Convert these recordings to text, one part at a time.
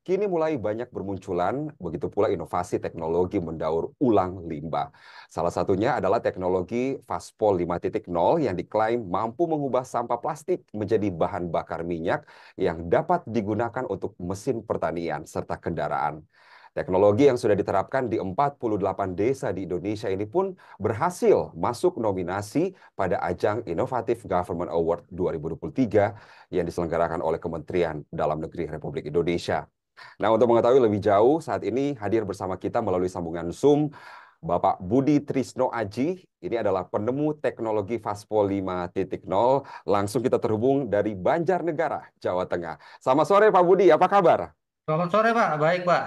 kini mulai banyak bermunculan, begitu pula inovasi teknologi mendaur ulang limbah. Salah satunya adalah teknologi Vaspol 5.0 yang diklaim mampu mengubah sampah plastik menjadi bahan bakar minyak yang dapat digunakan untuk mesin pertanian serta kendaraan. Teknologi yang sudah diterapkan di 48 desa di Indonesia ini pun berhasil masuk nominasi pada ajang Innovative Government Award 2023 yang diselenggarakan oleh Kementerian Dalam Negeri Republik Indonesia. Nah, untuk mengetahui lebih jauh, saat ini hadir bersama kita melalui sambungan Zoom Bapak Budi Trisno Aji. Ini adalah penemu teknologi Vaspol 5.0. Langsung kita terhubung dari Banjarnegara, Jawa Tengah. Selamat sore Pak Budi, apa kabar? Selamat sore Pak, baik Pak.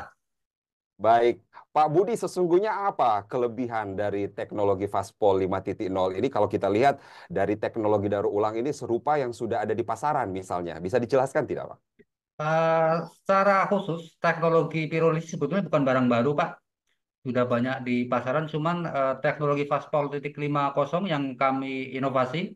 Baik, Pak Budi, sesungguhnya apa kelebihan dari teknologi Vaspol 5.0 ini kalau kita lihat dari teknologi daur ulang ini serupa yang sudah ada di pasaran misalnya. Bisa dijelaskan tidak, Pak? Secara khusus teknologi pirolisis sebetulnya bukan barang baru Pak, sudah banyak di pasaran. Cuman teknologi Vaspol 5.0 yang kami inovasi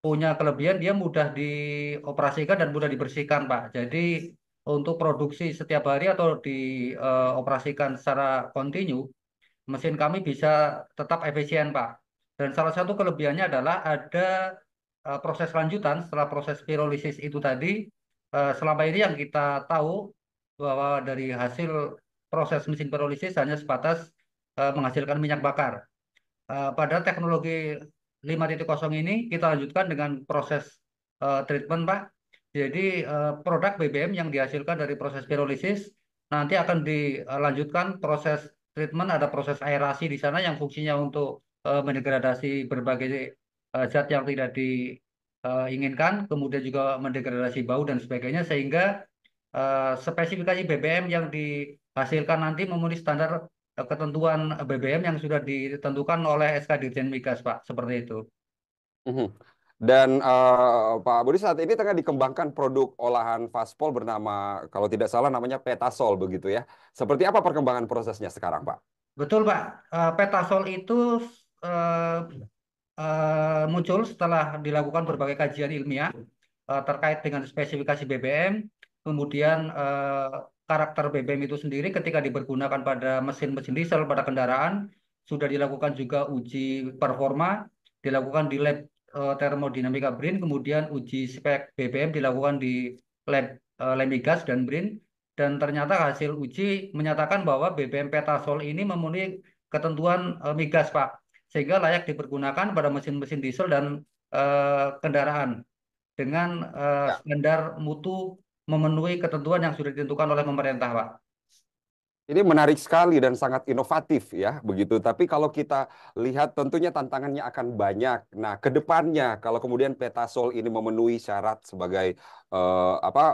punya kelebihan dia mudah dioperasikan dan mudah dibersihkan Pak. Jadi untuk produksi setiap hari atau dioperasikan secara kontinu, mesin kami bisa tetap efisien Pak. Dan salah satu kelebihannya adalah ada proses lanjutan setelah proses pirolisis itu tadi. Selama ini yang kita tahu bahwa dari hasil proses mesin pirolisis hanya sebatas menghasilkan minyak bakar. Pada teknologi 5.0 ini kita lanjutkan dengan proses treatment Pak. Jadi produk BBM yang dihasilkan dari proses pirolisis nanti akan dilanjutkan proses treatment, ada proses aerasi di sana yang fungsinya untuk mendegradasi berbagai zat yang tidak diinginkan, kemudian juga mendegradasi bau dan sebagainya sehingga spesifikasi BBM yang dihasilkan nanti memenuhi standar ketentuan BBM yang sudah ditentukan oleh SK Dirjen Migas, Pak. Seperti itu. Mhm. Dan Pak Budi saat ini tengah dikembangkan produk olahan Vaspol bernama, kalau tidak salah namanya Petasol begitu ya. Seperti apa perkembangan prosesnya sekarang, Pak? Betul, Pak. Petasol itu eh, muncul setelah dilakukan berbagai kajian ilmiah terkait dengan spesifikasi BBM, kemudian karakter BBM itu sendiri ketika dipergunakan pada mesin-mesin diesel pada kendaraan, sudah dilakukan juga uji performa, dilakukan di lab termodinamika BRIN, kemudian uji spek BBM dilakukan di lab Lemigas dan BRIN, dan ternyata hasil uji menyatakan bahwa BBM Petasol ini memenuhi ketentuan migas, Pak, sehingga layak dipergunakan pada mesin-mesin diesel dan kendaraan dengan standar mutu memenuhi ketentuan yang sudah ditentukan oleh pemerintah, Pak. Ini menarik sekali dan sangat inovatif ya, begitu. Tapi kalau kita lihat tentunya tantangannya akan banyak. Nah, ke depannya kalau kemudian Petasol ini memenuhi syarat sebagai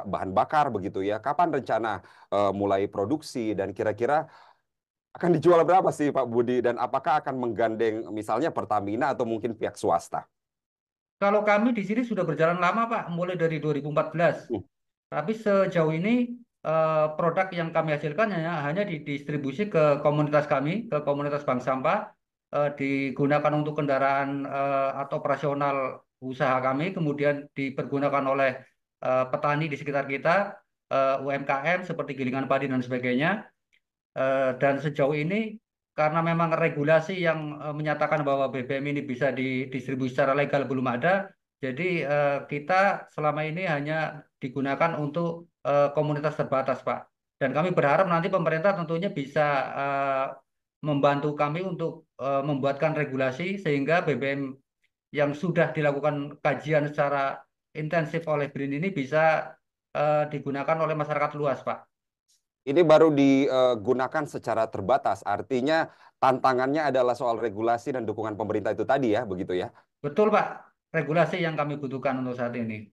bahan bakar begitu ya, kapan rencana mulai produksi dan kira-kira akan dijual berapa sih Pak Budi dan apakah akan menggandeng misalnya Pertamina atau mungkin pihak swasta? Kalau kami di sini sudah berjalan lama, Pak, mulai dari 2014. Hmm. Tapi sejauh ini produk yang kami hasilkan hanya didistribusi ke komunitas kami, ke komunitas bank sampah, digunakan untuk kendaraan atau operasional usaha kami, kemudian dipergunakan oleh petani di sekitar kita, UMKM seperti gilingan padi dan sebagainya. Dan sejauh ini karena memang regulasi yang menyatakan bahwa BBM ini bisa didistribusi secara legal belum ada, jadi kita selama ini hanya digunakan untuk komunitas terbatas, Pak. Dan kami berharap nanti pemerintah tentunya bisa eh, membantu kami untuk membuatkan regulasi sehingga BBM yang sudah dilakukan kajian secara intensif oleh BRIN ini bisa digunakan oleh masyarakat luas, Pak. Ini baru digunakan secara terbatas, artinya tantangannya adalah soal regulasi dan dukungan pemerintah itu tadi ya, begitu ya. Betul, Pak. Regulasi yang kami butuhkan untuk saat ini.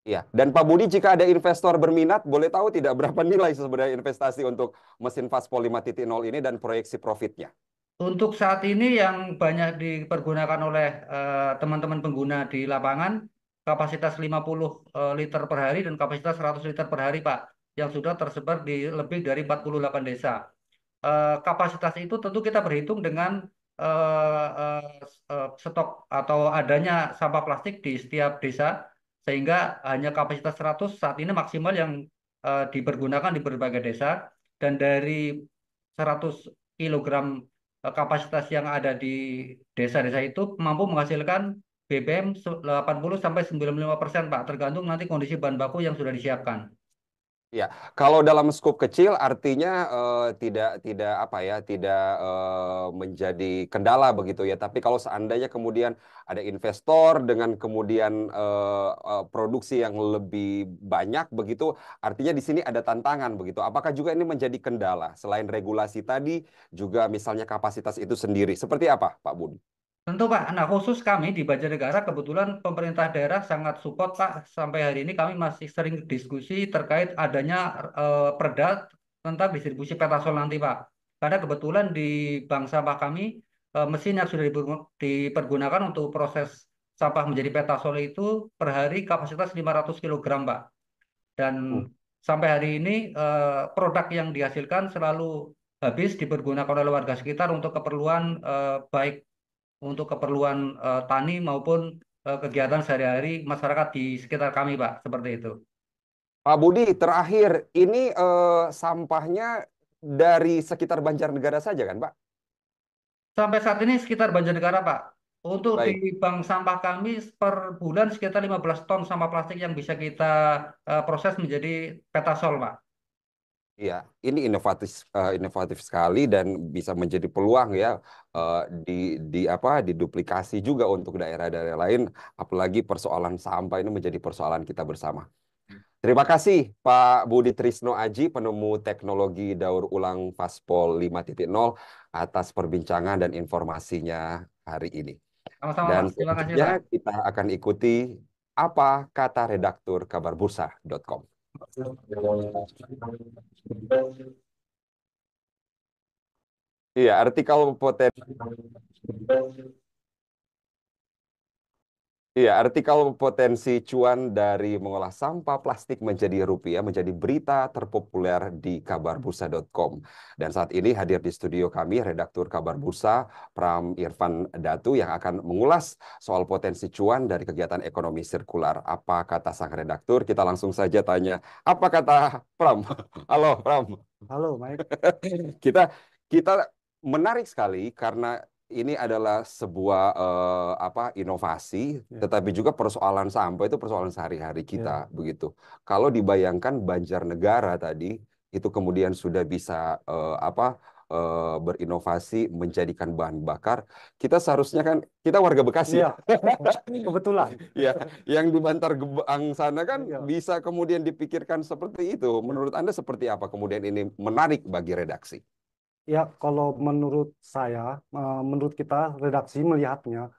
Iya. Dan Pak Budi, jika ada investor berminat, boleh tahu tidak berapa nilai sebenarnya investasi untuk mesin Vaspol 5.0 ini dan proyeksi profitnya? Untuk saat ini yang banyak dipergunakan oleh teman-teman pengguna di lapangan, kapasitas 50 liter per hari dan kapasitas 100 liter per hari, Pak, yang sudah tersebar di lebih dari 48 desa. Kapasitas itu tentu kita berhitung dengan stok atau adanya sampah plastik di setiap desa, sehingga hanya kapasitas 100 saat ini maksimal yang dipergunakan di berbagai desa, dan dari 100 kilogram kapasitas yang ada di desa-desa itu mampu menghasilkan BBM 80 sampai 95%, Pak, tergantung nanti kondisi bahan baku yang sudah disiapkan. Ya, kalau dalam skop kecil artinya tidak apa ya, tidak menjadi kendala begitu ya. Tapi kalau seandainya kemudian ada investor dengan kemudian produksi yang lebih banyak begitu, artinya di sini ada tantangan begitu. Apakah juga ini menjadi kendala selain regulasi tadi, juga misalnya kapasitas itu sendiri? Seperti apa, Pak Budi? Tentu Pak, nah khusus kami di Banjarnegara kebetulan pemerintah daerah sangat support Pak. Sampai hari ini kami masih sering diskusi terkait adanya perda tentang distribusi petasol nanti Pak. Karena kebetulan di bank sampah kami mesin yang sudah dipergunakan untuk proses sampah menjadi petasol itu per hari kapasitas 500 kilogram Pak. Dan Hmm. sampai hari ini produk yang dihasilkan selalu habis dipergunakan oleh warga sekitar untuk keperluan baik untuk keperluan tani maupun kegiatan sehari-hari masyarakat di sekitar kami, Pak. Seperti itu. Pak Budi, terakhir ini sampahnya dari sekitar Banjarnegara saja kan, Pak? Sampai saat ini sekitar Banjarnegara, Pak. Untuk di Baik. bank sampah kami per bulan sekitar 15 ton sampah plastik yang bisa kita proses menjadi petasol, Pak. Iya, ini inovatif sekali dan bisa menjadi peluang ya eh, di apa diduplikasi juga untuk daerah-daerah lain, apalagi persoalan sampah ini menjadi persoalan kita bersama. Terima kasih Pak Budi Trisno Aji, penemu teknologi daur ulang Faspol 5.0 atas perbincangan dan informasinya hari ini. Sama-sama, Dan Pak. Terima kasih, selanjutnya Pak. kita akan ikuti apa kata redaktur kabarbursa.com. Iya, artikel potensi. Iya, artikel potensi cuan dari mengolah sampah plastik menjadi rupiah menjadi berita terpopuler di kabarbursa.com. Dan saat ini hadir di studio kami redaktur Kabar Bursa Pram Irfan Datu yang akan mengulas soal potensi cuan dari kegiatan ekonomi sirkular. Apa kata sang redaktur? Kita langsung saja tanya. Apa kata Pram? Halo, Pram. Halo, Mike. Kita kita menarik sekali karena ini adalah sebuah inovasi, Ya, tetapi juga persoalan sampah itu persoalan sehari-hari ya, kita begitu. Kalau dibayangkan Banjarnegara tadi itu kemudian sudah bisa berinovasi menjadikan bahan bakar, kita seharusnya kan kita warga Bekasi ya. iya, kebetulan. Ya, yang di Bantar Gebang sana kan Ya, bisa kemudian dipikirkan seperti itu. ya. Menurut Anda seperti apa kemudian ini menarik bagi redaksi? Ya, kalau menurut saya, menurut kita redaksi melihatnya,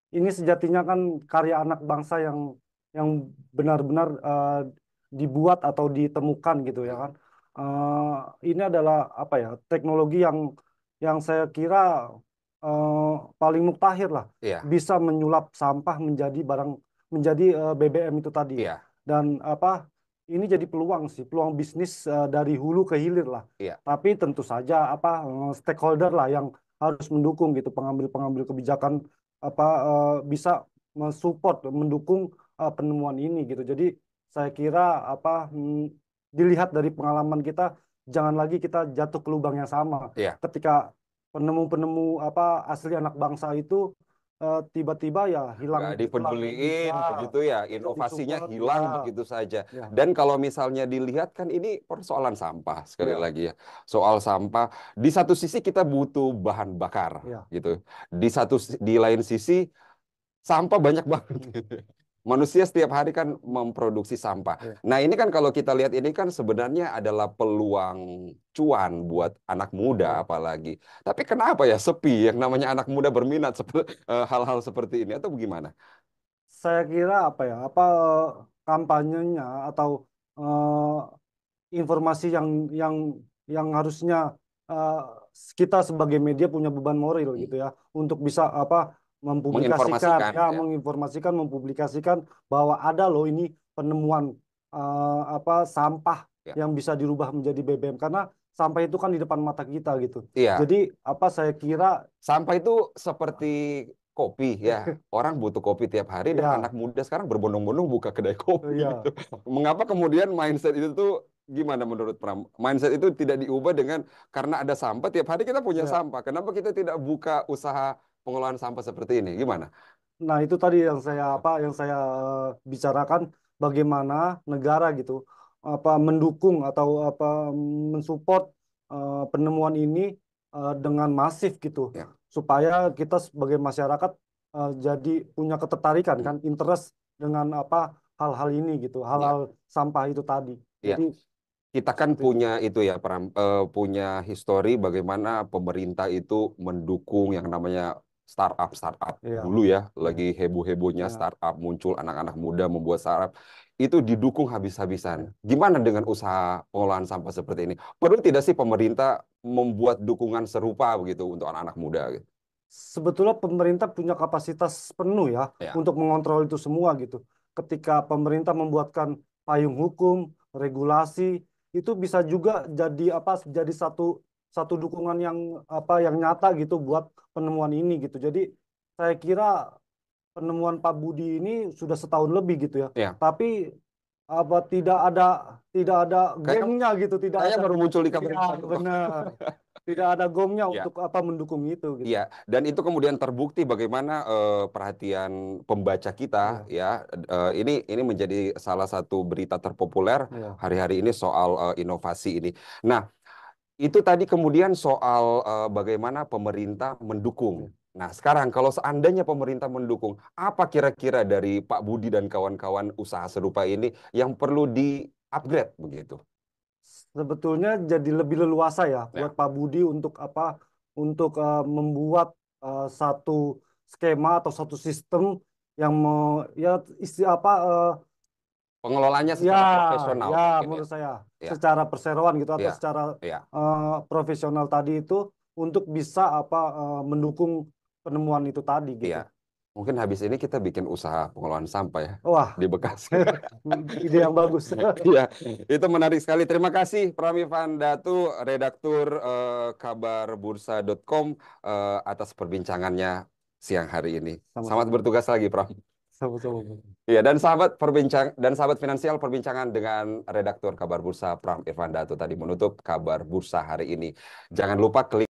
ini sejatinya kan karya anak bangsa yang benar-benar dibuat atau ditemukan gitu ya kan. Ini adalah apa ya teknologi yang saya kira eh, paling muktahir lah, Iya, bisa menyulap sampah menjadi barang menjadi BBM itu tadi. iya, Dan apa ini jadi peluang sih, peluang bisnis dari hulu ke hilir lah. iya. Tapi tentu saja apa stakeholder lah yang harus mendukung gitu pengambil-pengambil kebijakan apa bisa mensupport mendukung penemuan ini gitu. Jadi saya kira apa dilihat dari pengalaman kita jangan lagi kita jatuh ke lubang yang sama Iya, ketika penemu-penemu apa asli anak bangsa itu tiba-tiba ya hilang nggak hilang dipeduliin ya begitu ya, tidak inovasinya disupport ya hilang begitu saja. ya Dan kalau misalnya dilihat kan ini persoalan sampah sekali ya lagi ya, soal sampah. Di satu sisi kita butuh bahan bakar ya gitu, di lain sisi sampah banyak banget. Manusia setiap hari kan memproduksi sampah. ya Nah, ini kan kalau kita lihat ini kan sebenarnya adalah peluang cuan buat anak muda ya. apalagi. Tapi kenapa ya sepi yang namanya anak muda berminat hal-hal seperti ini atau bagaimana? Saya kira apa ya apa kampanyenya atau informasi yang harusnya eh, kita sebagai media punya beban moral Hmm. gitu ya untuk bisa apa mempublikasikan Menginformasikan ya ya. menginformasikan mempublikasikan bahwa ada loh ini penemuan apa sampah Ya. yang bisa dirubah menjadi BBM karena sampah itu kan di depan mata kita gitu. Iya, Jadi apa saya kira sampah itu seperti kopi ya. Orang butuh kopi tiap hari dan anak ya muda sekarang berbondong-bondong buka kedai kopi gitu. ya Mengapa kemudian mindset itu tuh Gimana menurut Pram? Mindset itu tidak diubah dengan karena ada sampah, tiap hari kita punya Ya. sampah. Kenapa kita tidak buka usaha pengelolaan sampah seperti ini? Gimana? Nah, itu tadi yang saya bicarakan, bagaimana negara gitu mendukung atau mensupport penemuan ini dengan masif gitu, Ya. supaya kita sebagai masyarakat jadi punya ketertarikan Hmm. kan, interest dengan hal-hal ini gitu, Ya. hal-hal sampah itu tadi. Ya. Jadi Kita kan seperti itu. punya itu ya, Pram, punya histori bagaimana pemerintah itu mendukung yang namanya startup Iya, dulu ya, iya, lagi heboh-hebohnya iya, startup muncul anak-anak muda membuat startup itu didukung habis-habisan. iya. Gimana dengan usaha pengolahan sampah seperti ini? Perlu tidak sih pemerintah membuat dukungan serupa begitu untuk anak-anak muda gitu? Sebetulnya pemerintah punya kapasitas penuh ya Ya, untuk mengontrol itu semua gitu. Ketika pemerintah membuatkan payung hukum, regulasi, itu bisa juga jadi satu satu dukungan yang nyata gitu buat penemuan ini gitu. Jadi saya kira penemuan Pak Budi ini sudah setahun lebih gitu ya. ya. Tapi apa tidak ada Kayaknya gongnya gitu, tidak kayaknya ada. baru muncul di kabar Ya, baru. benar. Tidak ada gongnya Ya. untuk mendukung itu gitu. Iya, dan itu kemudian terbukti bagaimana perhatian pembaca kita Iya, ya. Ini menjadi salah satu berita terpopuler iya, hari-hari ini soal inovasi ini. Nah, itu tadi kemudian soal bagaimana pemerintah mendukung. iya. Nah, sekarang kalau seandainya pemerintah mendukung, apa kira-kira dari Pak Budi dan kawan-kawan usaha serupa ini yang perlu di-upgrade begitu? Sebetulnya jadi lebih leluasa ya buat Ya, Pak Budi untuk membuat satu skema atau satu sistem yang ya isti apa pengelolanya ya secara profesional ya mungkin ya. menurut saya Ya, secara perseroan gitu atau ya, secara ya. profesional tadi itu untuk bisa mendukung penemuan itu tadi Iya, gitu. mungkin habis ini kita bikin usaha pengelolaan sampah ya Wah, di Bekasi. ide yang bagus. Iya, itu menarik sekali. Terima kasih Pramifan Datu, redaktur kabarbursa.com atas perbincangannya siang hari ini. Selamat Sama-sama. bertugas lagi, Pram. Sama-sama. Iya, dan sahabat finansial perbincangan dengan redaktur Kabar Bursa Pram Irfan Datu tadi menutup Kabar Bursa hari ini. Jangan lupa klik